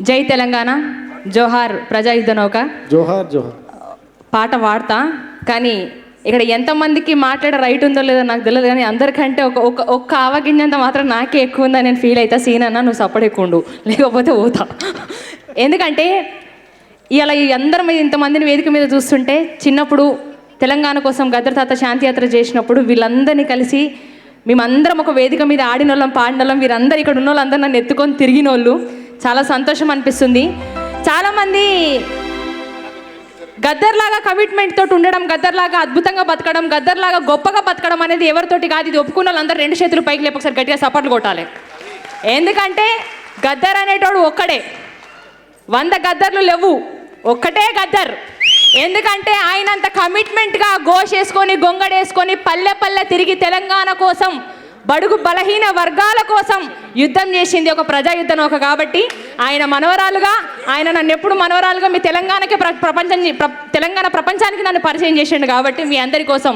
జై తెలంగాణ, జోహార్ ప్రజాయుద్ధ నౌక. జోహార్ జోహార్ పాట పాడతా, కానీ ఇక్కడ ఎంతమందికి మాట్లాడే రైట్ ఉందో లేదో నాకు తెలియదు, కానీ అందరికంటే ఒక్క ఆవగింజంత మాత్రం నాకే ఎక్కువ ఉందని నేను ఫీల్ అవుతా. సీన్ అన్న నువ్వు సపోర్ట్ ఎక్కువ ఉండు, లేకపోతే పోతా. ఎందుకంటే ఇలా అందరం మీద ఇంతమందిని వేదిక మీద చూస్తుంటే, చిన్నప్పుడు తెలంగాణ కోసం గద్దర్ తాత శాంతియాత్ర చేసినప్పుడు వీళ్ళందరినీ కలిసి మేమందరం ఒక వేదిక మీద ఆడిన వాళ్ళం, పాడిన వాళ్ళం, వీరందరూ ఇక్కడ ఉన్న వాళ్ళందరూ నన్ను ఎత్తుకొని తిరిగిన వాళ్ళు. చాలా సంతోషం అనిపిస్తుంది. చాలామంది గద్దర్లాగా కమిట్మెంట్ తోటి ఉండడం, గద్దర్లాగా అద్భుతంగా బతకడం, గద్దర్లాగా గొప్పగా బతకడం అనేది ఎవరితోటి కాదు. ఇది ఒప్పుకున్న వాళ్ళందరూ 2 చేతులు పైకి లేపు ఒకసారి గట్టిగా సపోర్ట్లు కొట్టాలి. ఎందుకంటే గద్దర్ అనేటోడు ఒక్కడే, 100 గద్దర్లు లేవు, ఒక్కటే గద్దర్. ఎందుకంటే ఆయన అంత కమిట్మెంట్గా గోషేసుకొని గొంగడేసుకొని పల్లె పల్లె తిరిగి తెలంగాణ కోసం, బడుగు బలహీన వర్గాల కోసం యుద్ధం చేసింది ఒక ప్రజాయుద్ధ నౌక. కాబట్టి ఆయన మనవరాలుగా, ఆయన నన్ను ఎప్పుడు మనవరాలుగా మీ తెలంగాణకి తెలంగాణ ప్రపంచానికి నన్ను పరిచయం చేసిండు. కాబట్టి మీ అందరి కోసం